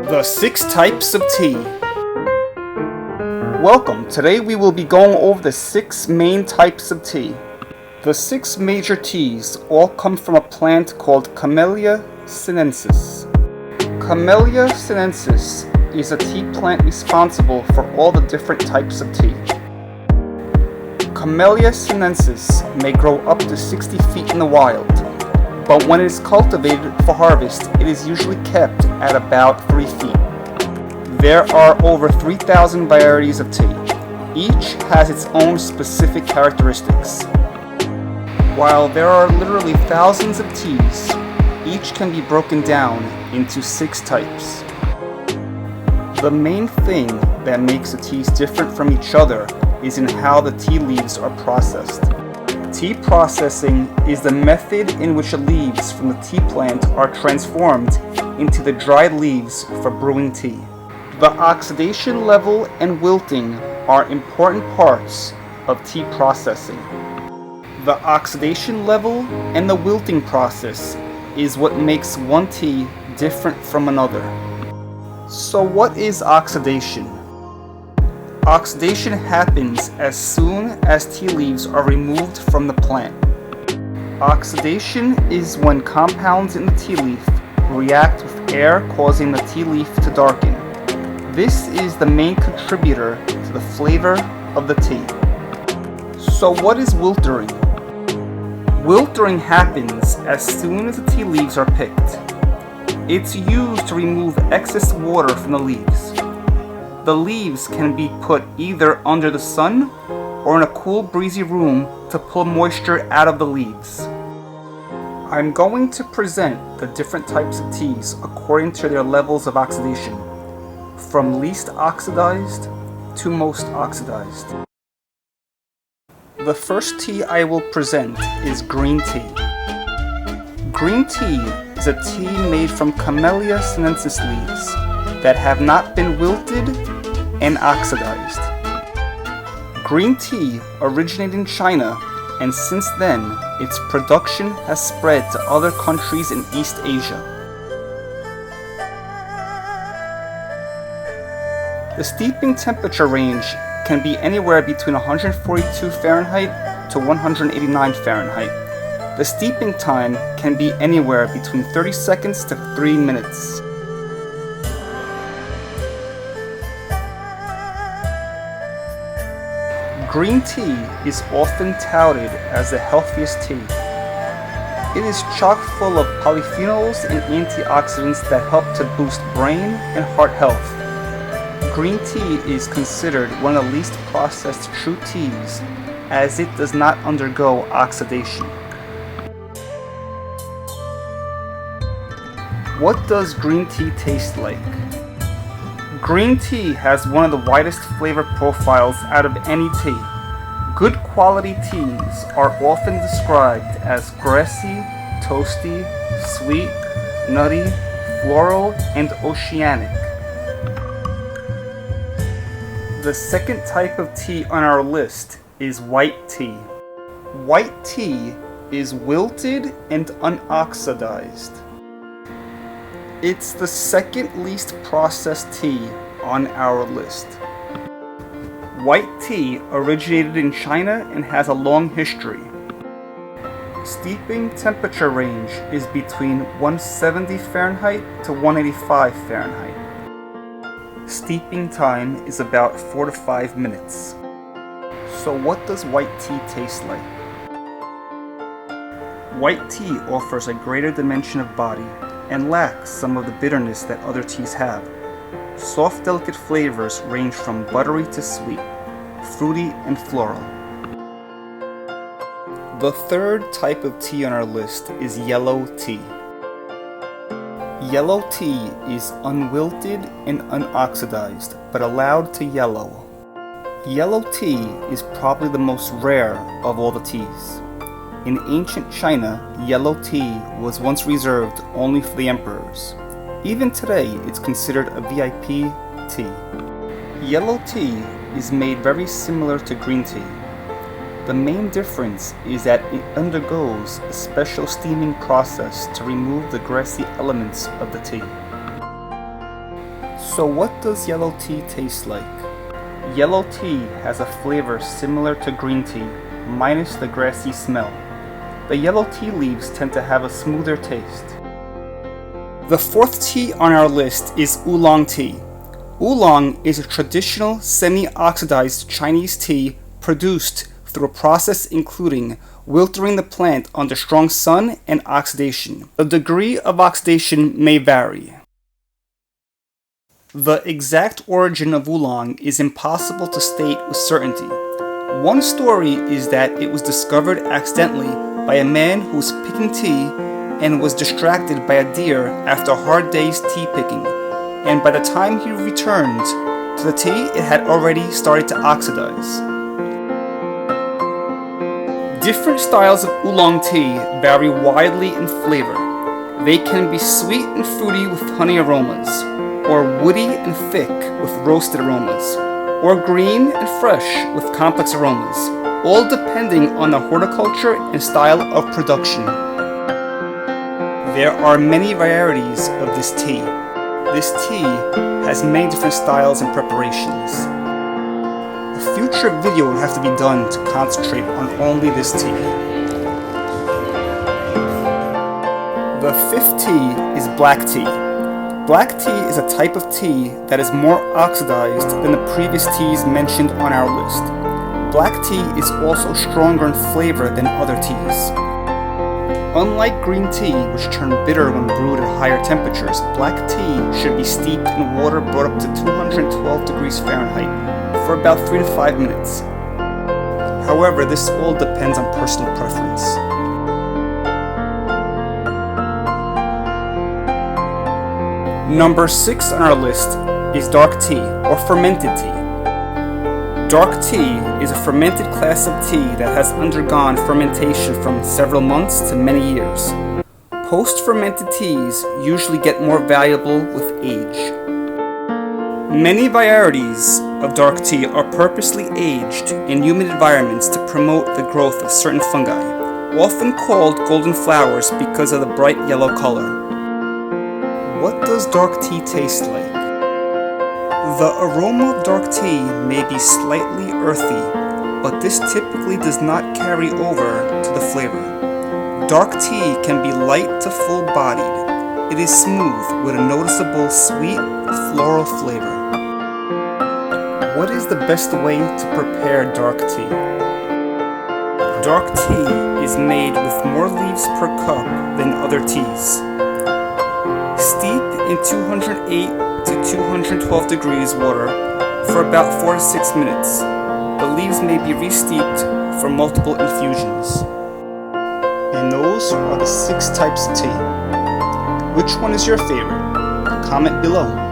The 6 types of tea. Welcome. Today we will be going over the 6 main types of tea. The 6 major teas all come from a plant called Camellia sinensis. Camellia sinensis is a tea plant responsible for all the different types of tea. Camellia sinensis may grow up to 60 feet in the wild, but when it is cultivated for harvest, it is usually kept at about 3 feet. There are over 3,000 varieties of tea. Each has its own specific characteristics. While there are literally thousands of teas, each can be broken down into 6 types. The main thing that makes the teas different from each other is in how the tea leaves are processed. Tea processing is the method in which the leaves from the tea plant are transformed into the dried leaves for brewing tea. The oxidation level and wilting are important parts of tea processing. The oxidation level and the wilting process is what makes one tea different from another. So what is oxidation? Oxidation happens as soon as tea leaves are removed from the plant. Oxidation is when compounds in the tea leaf react with air, causing the tea leaf to darken. This is the main contributor to the flavor of the tea. So what is wiltering? Wiltering happens as soon as the tea leaves are picked. It's used to remove excess water from the leaves. The leaves can be put either under the sun or in a cool, breezy room to pull moisture out of the leaves. I'm going to present the different types of teas according to their levels of oxidation, from least oxidized to most oxidized. The first tea I will present is green tea. Green tea is a tea made from Camellia sinensis leaves that have not been wilted and oxidized. Green tea originated in China, and since then, its production has spread to other countries in East Asia. The steeping temperature range can be anywhere between 142 Fahrenheit to 189 Fahrenheit. The steeping time can be anywhere between 30 seconds to 3 minutes. Green tea is often touted as the healthiest tea. It is chock full of polyphenols and antioxidants that help to boost brain and heart health. Green tea is considered one of the least processed true teas, as it does not undergo oxidation. What does green tea taste like? Green tea has one of the widest flavor profiles out of any tea. Good quality teas are often described as grassy, toasty, sweet, nutty, floral, and oceanic. The second type of tea on our list is white tea. White tea is wilted and unoxidized. It's the second least processed tea on our list. White tea originated in China and has a long history. Steeping temperature range is between 170 Fahrenheit to 185 Fahrenheit. Steeping time is about 4 to 5 minutes. So what does white tea taste like? White tea offers a greater dimension of body and lacks some of the bitterness that other teas have. Soft, delicate flavors range from buttery to sweet, fruity, and floral. The third type of tea on our list is yellow tea. Yellow tea is unwilted and unoxidized, but allowed to yellow. Yellow tea is probably the most rare of all the teas. In ancient China, yellow tea was once reserved only for the emperors. Even today, it's considered a VIP tea. Yellow tea is made very similar to green tea. The main difference is that it undergoes a special steaming process to remove the grassy elements of the tea. So what does yellow tea taste like? Yellow tea has a flavor similar to green tea, minus the grassy smell. The yellow tea leaves tend to have a smoother taste. The fourth tea on our list is oolong tea. Oolong is a traditional semi-oxidized Chinese tea produced through a process including wiltering the plant under strong sun and oxidation. The degree of oxidation may vary. The exact origin of oolong is impossible to state with certainty. One story is that it was discovered accidentally by a man who was picking tea and was distracted by a deer after a hard day's tea picking, and by the time he returned to the tea, it had already started to oxidize. Different styles of oolong tea vary widely in flavor. They can be sweet and fruity with honey aromas, or woody and thick with roasted aromas, or green and fresh with complex aromas, all depending on the horticulture and style of production. There are many varieties of this tea. This tea has many different styles and preparations. A future video will have to be done to concentrate on only this tea. The fifth tea is black tea. Black tea is a type of tea that is more oxidized than the previous teas mentioned on our list. Black tea is also stronger in flavor than other teas. Unlike green tea, which turn bitter when brewed at higher temperatures, black tea should be steeped in water brought up to 212 degrees Fahrenheit for about 3 to 5 minutes. However, this all depends on personal preference. Number 6 on our list is dark tea, or fermented tea. Dark tea is a fermented class of tea that has undergone fermentation from several months to many years. Post-fermented teas usually get more valuable with age. Many varieties of dark tea are purposely aged in humid environments to promote the growth of certain fungi, often called golden flowers because of the bright yellow color. What does dark tea taste like? The aroma of dark tea may be slightly earthy, but this typically does not carry over to the flavor. Dark tea can be light to full-bodied. It is smooth with a noticeable sweet, floral flavor. What is the best way to prepare dark tea? Dark tea is made with more leaves per cup than other teas. Steep in 208 to 212 degrees water for about 4 to 6 minutes. The leaves may be re-steeped for multiple infusions. And those are the 6 types of tea. Which one is your favorite? Comment below.